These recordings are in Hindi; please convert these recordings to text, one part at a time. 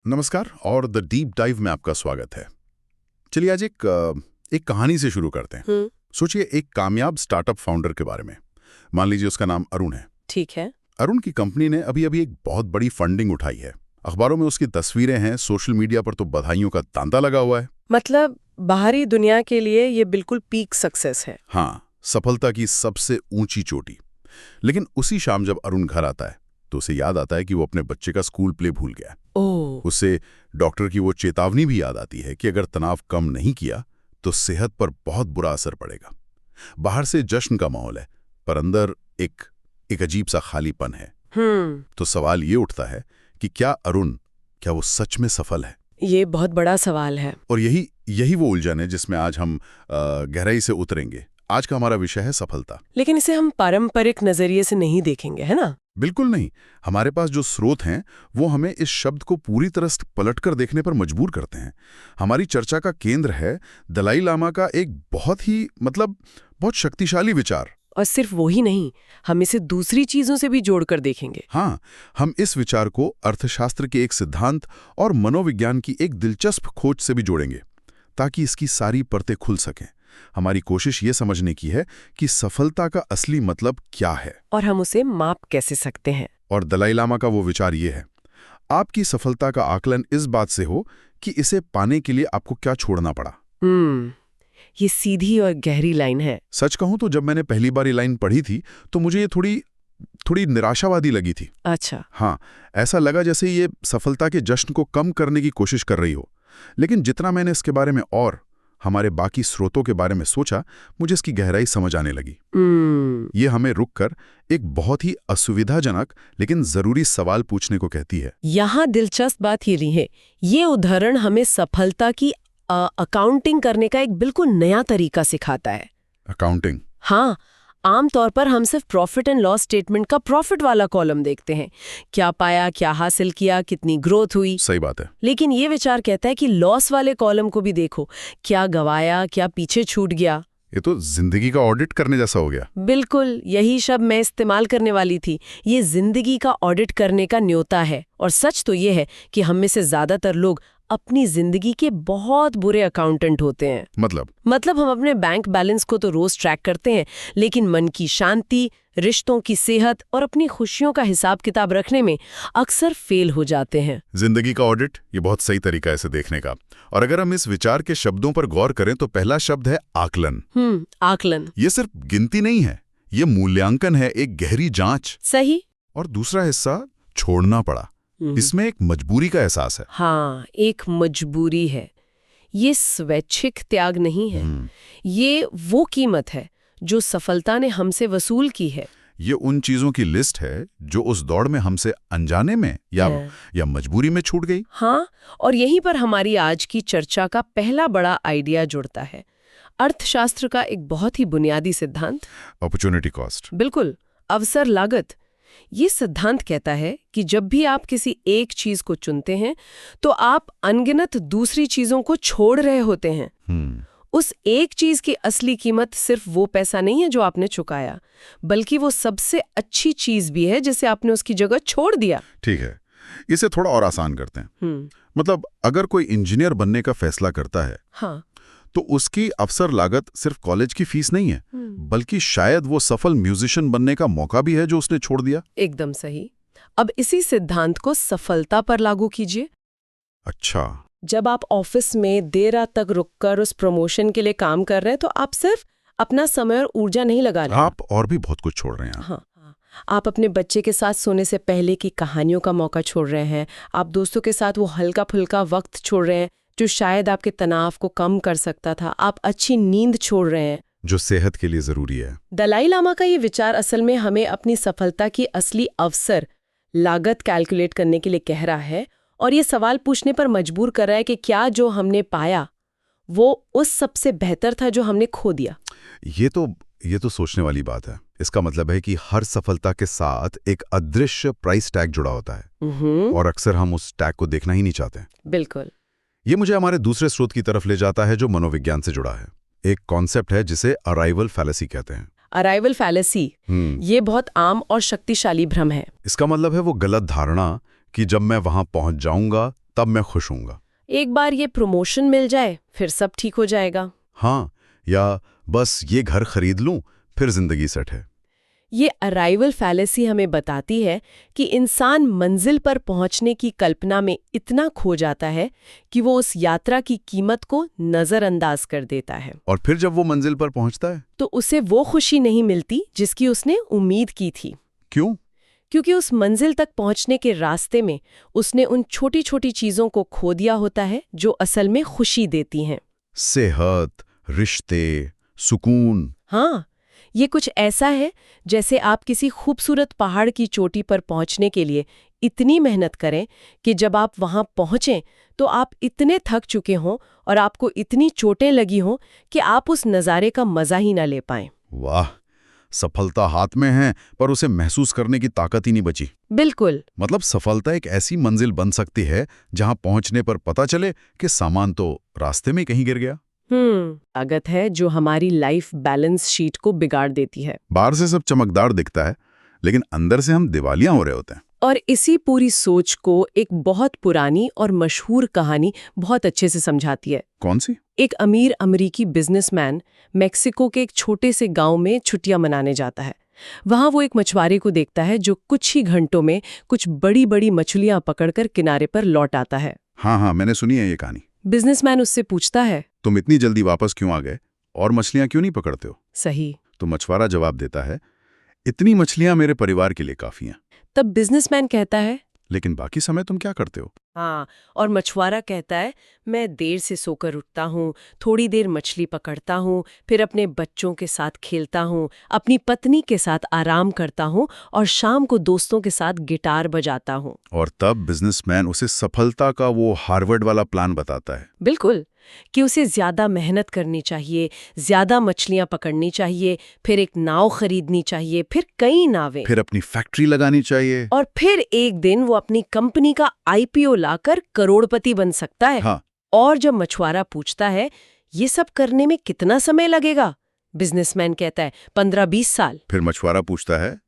नमस्कार और द डीप डाइव में आपका स्वागत है। चलिए आज एक कहानी से शुरू करते हैं। सोचिए एक कामयाब स्टार्टअप फाउंडर के बारे में। मान लीजिए उसका नाम अरुण है। ठीक है। अरुण की कंपनी ने अभी अभी एक बहुत बड़ी फंडिंग उठाई है। अखबारों में उसकी तस्वीरें हैं, सोशल मीडिया पर तो बधाइयों का तांता लगा हुआ है। मतलब बाहरी दुनिया के लिए ये बिल्कुल पीक सक्सेस है। हाँ, सफलता की सबसे ऊंची चोटी। लेकिन उसी शाम जब अरुण घर आता है तो उसे याद आता है कि वो अपने बच्चे का स्कूल प्ले भूल गया। उसे डॉक्टर की वो चेतावनी भी याद आती है कि अगर तनाव कम नहीं किया तो सेहत पर बहुत बुरा असर पड़ेगा। बाहर से जश्न का माहौल है, पर अंदर एक अजीब सा खालीपन है। तो सवाल ये उठता है कि क्या वो सच में सफल है? ये बहुत बड़ा सवाल है। और यही वो उलझन है जिसमें आज हम गहराई से उतरेंगे। आज का हमारा विषय है सफलता। लेकिन इसे हम पारंपरिक नजरिए से नहीं देखेंगे, है ना? बिल्कुल नहीं। हमारे पास जो स्रोत हैं वो हमें इस शब्द को पूरी तरह से पलटकर देखने पर मजबूर करते हैं। हमारी चर्चा का केंद्र है दलाई लामा का एक बहुत शक्तिशाली विचार। और सिर्फ वो ही नहीं, हम इसे दूसरी चीजों से भी जोड़कर देखेंगे। हाँ, हम इस विचार को अर्थशास्त्र के एक सिद्धांत और मनोविज्ञान की एक दिलचस्प खोज से भी जोड़ेंगे, ताकि इसकी सारी परतें खुल सकें। हमारी कोशिश ये समझने की है कि सफलता का असली मतलब क्या है और हम उसे माप कैसे सकते हैं। और दलाई लामा का वो विचार ये है, आपकी सफलता का आकलन इस बात से हो कि इसे पाने के लिए आपको क्या छोड़ना पड़ा। ये सीधी और गहरी लाइन है। सच कहूं तो जब मैंने पहली बार ये लाइन पढ़ी थी तो मुझे ये थोड़ी निराशावादी लगी थी। अच्छा। हाँ, ऐसा लगा जैसे ये सफलता के जश्न को कम करने की कोशिश कर रही हो। लेकिन जितना मैंने इसके बारे में और हमारे बाकी स्रोतों के बारे में सोचा, मुझे इसकी गहराई समझ आने लगी। ये हमें रुककर एक बहुत ही असुविधाजनक लेकिन जरूरी सवाल पूछने को कहती है। यहाँ दिलचस्प बात ये है, ये उदाहरण हमें सफलता की अकाउंटिंग करने का एक बिल्कुल नया तरीका सिखाता है। अकाउंटिंग? हाँ, आमतौर पर हम सिर्फ प्रॉफिट एंड लॉस स्टेटमेंट का प्रॉफिट वाला कॉलम देखते हैं। क्या पाया, क्या हासिल किया, कितनी ग्रोथ हुई। सही बात है। लेकिन ये विचार कहता है कि लॉस वाले कॉलम को भी देखो, क्या गवाया, क्या पीछे छूट गया। ये तो जिंदगी का ऑडिट करने जैसा हो गया। बिल्कुल, यही शब्द मैं इस्तेमाल करने वाली थी। ये जिंदगी का ऑडिट करने का न्योता है। और सच तो ये है कि हम में से ज्यादातर लोग अपनी जिंदगी के बहुत बुरे अकाउंटेंट होते हैं। मतलब हम अपने बैंक बैलेंस को तो रोज ट्रैक करते हैं, लेकिन मन की शांति, रिश्तों की सेहत और अपनी खुशियों का हिसाब किताब रखने में अक्सर फेल हो जाते हैं। जिंदगी का ऑडिट, ये बहुत सही तरीका है इसे देखने का। और अगर हम इस विचार के शब्दों पर गौर करें तो पहला शब्द है आकलन। आकलन। ये सिर्फ गिनती नहीं है, ये मूल्यांकन है, एक गहरी जांच। सही। और दूसरा हिस्सा छोड़ना पड़ा। इसमें एक मजबूरी का एहसास है। हाँ, एक मजबूरी है। ये स्वैच्छिक त्याग नहीं है। ये वो कीमत है जो सफलता ने हमसे वसूल की है। ये उन चीजों की लिस्ट है जो उस दौड़ में हमसे अनजाने में या मजबूरी में छूट गई। हाँ, और यहीं पर हमारी आज की चर्चा का पहला बड़ा आइडिया जुड़ता है। अर्थशास्त्र का एक बहुत ही बुनियादी सिद्धांत, अपॉर्चुनिटी कॉस्ट। बिल्कुल, अवसर लागत। ये सिद्धांत कहता है कि जब भी आप किसी एक चीज को चुनते हैं तो आप अनगिनत दूसरी चीजों को छोड़ रहे होते हैं। उस एक चीज की असली कीमत सिर्फ वो पैसा नहीं है जो आपने चुकाया, बल्कि वो सबसे अच्छी चीज भी है जिसे आपने उसकी जगह छोड़ दिया। ठीक है, इसे थोड़ा और आसान करते हैं। मतलब अगर कोई इंजीनियर बनने का फैसला करता है, हाँ, तो उसकी अवसर लागत सिर्फ कॉलेज की फीस नहीं है, बल्कि शायद वो सफल म्यूजिशियन बनने का मौका भी है जो उसने छोड़ दिया। एकदम सही। अब इसी सिद्धांत को सफलता पर लागू कीजिए। अच्छा। जब आप ऑफिस में देर रात तक रुककर उस प्रमोशन के लिए काम कर रहे हैं तो आप सिर्फ अपना समय और ऊर्जा नहीं लगा रहे, आप और भी बहुत कुछ छोड़ रहे हैं। हाँ, आप अपने बच्चे के साथ सोने से पहले की कहानियों का मौका छोड़ रहे हैं। आप दोस्तों के साथ वो हल्का फुल्का वक्त छोड़ रहे हैं जो शायद आपके तनाव को कम कर सकता था। आप अच्छी नींद छोड़ रहे हैं जो सेहत के लिए जरूरी है। दलाई लामा का ये विचार असल में हमें अपनी सफलता की असली अवसर लागत कैलकुलेट करने के लिए कह रहा है और ये सवाल पूछने पर मजबूर कर रहा है कि क्या जो हमने पाया वो उस सबसे बेहतर था जो हमने खो दिया। ये तो सोचने वाली बात है। इसका मतलब है कि हर सफलता के साथ एक अदृश्य प्राइस टैग जुड़ा होता है और अक्सर हम उस टैग को देखना ही नहीं चाहते। बिल्कुल। ये मुझे हमारे दूसरे स्रोत की तरफ ले जाता है जो मनोविज्ञान से जुड़ा है। एक कॉन्सेप्ट है जिसे अराइवल फैलेसी कहते हैं। अराइवल फैलेसी, ये बहुत आम और शक्तिशाली भ्रम है। इसका मतलब है वो गलत धारणा कि जब मैं वहां पहुंच जाऊंगा तब मैं खुश हूँगा। एक बार ये प्रमोशन मिल जाए फिर सब ठीक हो जाएगा। हाँ, या बस ये घर खरीद लूं फिर जिंदगी सेट है। ये अराइवल फैलेसी हमें बताती है कि इंसान मंजिल पर पहुंचने की कल्पना में इतना खो जाता है कि वो उस यात्रा की कीमत को नजरअंदाज कर देता है। और फिर जब वो मंजिल पर पहुंचता है तो उसे वो खुशी नहीं मिलती जिसकी उसने उम्मीद की थी। क्यों? क्योंकि उस मंजिल तक पहुंचने के रास्ते में उसने उन छोटी छोटी चीजों को खो दिया होता है जो असल में खुशी देती हैं। सेहत, रिश्ते, सुकून। हाँ, ये कुछ ऐसा है जैसे आप किसी खूबसूरत पहाड़ की चोटी पर पहुंचने के लिए इतनी मेहनत करें कि जब आप वहां पहुंचें तो आप इतने थक चुके हों और आपको इतनी चोटें लगी हों कि आप उस नज़ारे का मजा ही ना ले पाएं। वाह, सफलता हाथ में है पर उसे महसूस करने की ताकत ही नहीं बची। बिल्कुल। मतलब सफलता एक ऐसी मंजिल बन सकती है जहां पहुंचने पर पता चले कि सामान तो रास्ते में कहीं गिर गया। ताकत है जो हमारी लाइफ बैलेंस शीट को बिगाड़ देती है। बाहर से सब चमकदार दिखता है लेकिन अंदर से हम दिवालियां हो रहे होते हैं। और इसी पूरी सोच को एक बहुत पुरानी और मशहूर कहानी बहुत अच्छे से समझाती है। कौन सी? एक अमीर अमेरिकी बिजनेसमैन मेक्सिको के एक छोटे से गांव में छुट्टियां मनाने जाता है। वहां वो एक मछुआरे को देखता है जो कुछ ही घंटों में कुछ बड़ी बड़ी मछलियां पकड़कर किनारे पर लौट आता है। हाँ, मैंने सुनी है ये कहानी। बिजनेसमैन उससे पूछता है, तुम इतनी जल्दी वापस क्यों आ गए और मछलियां क्यों नहीं पकड़ते हो? सही। तो मछुआरा जवाब देता है, इतनी मछलियां मेरे परिवार के लिए काफी हैं। तब बिजनेसमैन कहता है, लेकिन बाकी समय तुम क्या करते हो? हाँ, और मछुआरा कहता है, मैं देर से सोकर उठता हूँ, थोड़ी देर मछली पकड़ता हूँ, फिर अपने बच्चों के साथ खेलता हूँ, अपनी पत्नी के साथ आराम करता हूँ और शाम को दोस्तों के साथ गिटार बजाता हूँ। और तब बिजनेसमैन उसे सफलता का वो हार्वर्ड वाला प्लान बताता है। बिल्कुल, कि उसे ज्यादा मेहनत करनी चाहिए, ज्यादा मछलियां पकड़नी चाहिए, फिर एक नाव खरीदनी चाहिए, फिर कई नावें, फिर अपनी फैक्ट्री लगानी चाहिए, और फिर एक दिन वो अपनी कंपनी का आईपीओ लाकर करोड़पति बन सकता है। हाँ। और जब मछुआरा पूछता है, ये सब करने में कितना समय लगेगा? बिजनेसमैन कहता है, 15-20 साल। फिर मछुआरा पूछता है,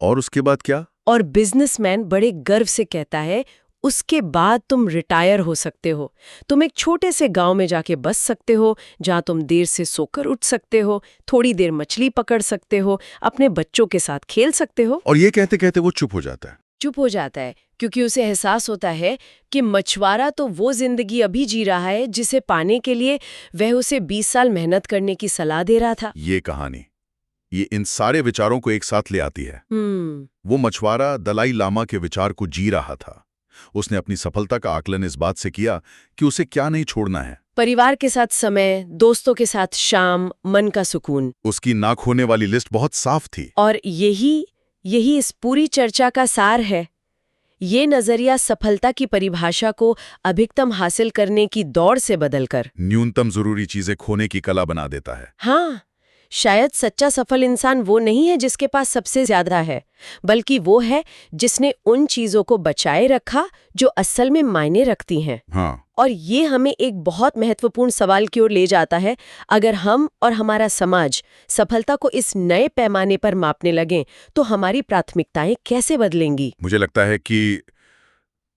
और उसके बाद क्या? और बिजनेसमैन बड़े गर्व से कहता है, उसके बाद तुम रिटायर हो सकते हो, तुम एक छोटे से गांव में जाके बस सकते हो, जहां तुम देर से सोकर उठ सकते हो, थोड़ी देर मछली पकड़ सकते हो, अपने बच्चों के साथ खेल सकते हो। और ये कहते कहते वो चुप हो जाता है। चुप हो जाता है क्योंकि उसे एहसास होता है कि मछुआरा तो वो जिंदगी अभी जी रहा है जिसे पाने के लिए वह उसे 20 साल मेहनत करने की सलाह दे रहा था। ये कहानी ये इन सारे विचारों को एक साथ ले आती है। वो मछुआरा दलाई लामा के विचार को जी रहा था। उसने अपनी सफलता का आकलन इस बात से किया कि उसे क्या नहीं छोड़ना है। परिवार के साथ समय, दोस्तों के साथ शाम, मन का सुकून। उसकी ना खोने वाली लिस्ट बहुत साफ थी। और यही इस पूरी चर्चा का सार है। ये नजरिया सफलता की परिभाषा को अधिकतम हासिल करने की दौड़ से बदलकर न्यूनतम जरूरी चीजें खोने की कला बना देता है। हाँ, शायद सच्चा सफल इंसान वो नहीं है जिसके पास सबसे ज्यादा है, बल्कि वो है जिसने उन चीजों को बचाए रखा जो असल में मायने रखती हैं। हाँ। और ये हमें एक बहुत महत्वपूर्ण सवाल की ओर ले जाता है। अगर हम और हमारा समाज सफलता को इस नए पैमाने पर मापने लगें तो हमारी प्राथमिकताएं कैसे बदलेंगी? मुझे लगता है कि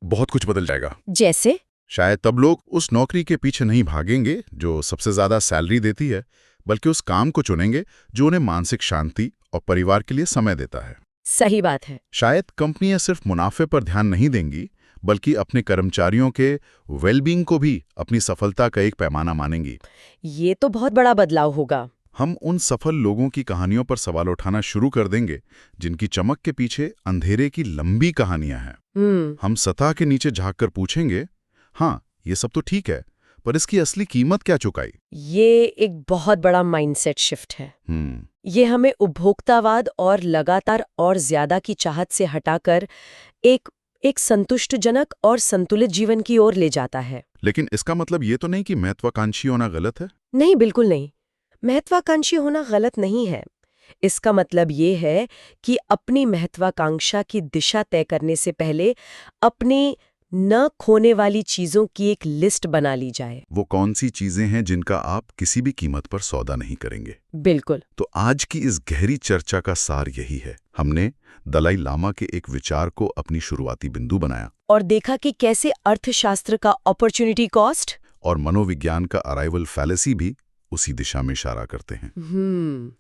बहुत कुछ बदल जाएगा। जैसे शायद तब लोग उस नौकरी के पीछे नहीं भागेंगे जो सबसे ज्यादा सैलरी देती है, बल्कि उस काम को चुनेंगे जो उन्हें मानसिक शांति और परिवार के लिए समय देता है। सही बात है। शायद कंपनियां सिर्फ मुनाफे पर ध्यान नहीं देंगी, बल्कि अपने कर्मचारियों के वेलबींग को भी अपनी सफलता का एक पैमाना मानेंगी। ये तो बहुत बड़ा बदलाव होगा। हम उन सफल लोगों की कहानियों पर सवाल उठाना शुरू कर देंगे जिनकी चमक के पीछे अंधेरे की लंबी कहानियां हैं। हम सतह के नीचे झांककर पूछेंगे, हाँ ये सब तो ठीक है, पर इसकी असली कीमत क्या चुकाई? ये एक बहुत बड़ा माइंडसेट शिफ्ट है। ये हमें उपभोक्तावाद और लगातार और ज्यादा की चाहत से हटाकर एक संतुष्टजनक और संतुलित जीवन की ओर ले जाता है। लेकिन इसका मतलब ये तो नहीं कि महत्वाकांक्षी होना गलत है? नहीं, बिल्कुल नहीं। महत्वाकांक्षी होना गलत नहीं है। इसका मतलब ये है कि अपनी महत्वाकांक्षा की दिशा तय करने से पहले अपनी न खोने वाली चीजों की एक लिस्ट बना ली जाए। वो कौन सी चीजें हैं जिनका आप किसी भी कीमत पर सौदा नहीं करेंगे? बिल्कुल। तो आज की इस गहरी चर्चा का सार यही है। हमने दलाई लामा के एक विचार को अपनी शुरुआती बिंदु बनाया और देखा कि कैसे अर्थशास्त्र का अपॉर्चुनिटी कॉस्ट और मनोविज्ञान का अराइवल फैलेसी भी उसी दिशा में इशारा करते हैं।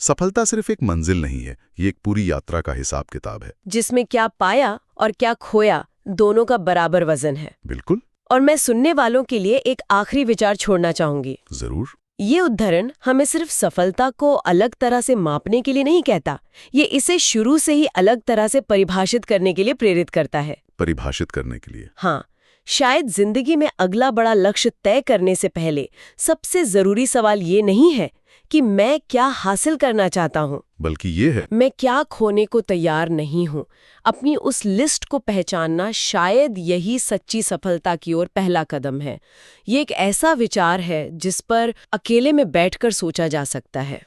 सफलता सिर्फ एक मंजिल नहीं है, ये एक पूरी यात्रा का हिसाब किताब है जिसमें क्या पाया और क्या खोया दोनों का बराबर वजन है। बिल्कुल। और मैं सुनने वालों के लिए एक आखिरी विचार छोड़ना चाहूंगी। जरूर। ये उदाहरण हमें सिर्फ सफलता को अलग तरह से मापने के लिए नहीं कहता, ये इसे शुरू से ही अलग तरह से परिभाषित करने के लिए प्रेरित करता है। परिभाषित करने के लिए? हाँ, शायद जिंदगी में अगला बड़ा लक्ष्य तय करने से पहले सबसे जरूरी सवाल ये नहीं है कि मैं क्या हासिल करना चाहता हूँ, बल्कि ये है मैं क्या खोने को तैयार नहीं हूँ। अपनी उस लिस्ट को पहचानना शायद यही सच्ची सफलता की ओर पहला कदम है। ये एक ऐसा विचार है जिस पर अकेले में बैठकर सोचा जा सकता है।